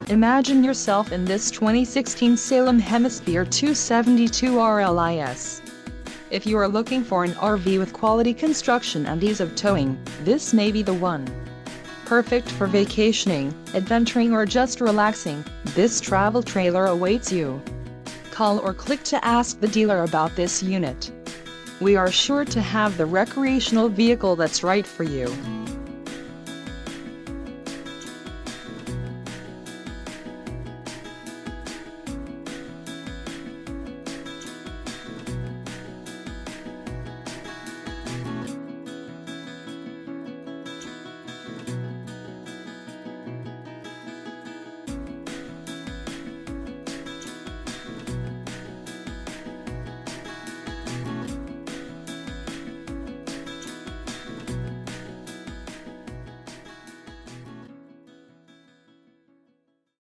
Imagine yourself in this 2016 Salem Hemisphere 272RLIS. If you are looking for an RV with quality construction and ease of towing, this may be the one. Perfect for vacationing, adventuring or just relaxing, this travel trailer awaits you. Call or click to ask the dealer about this unit. We are sure to have the recreational vehicle that's right for you.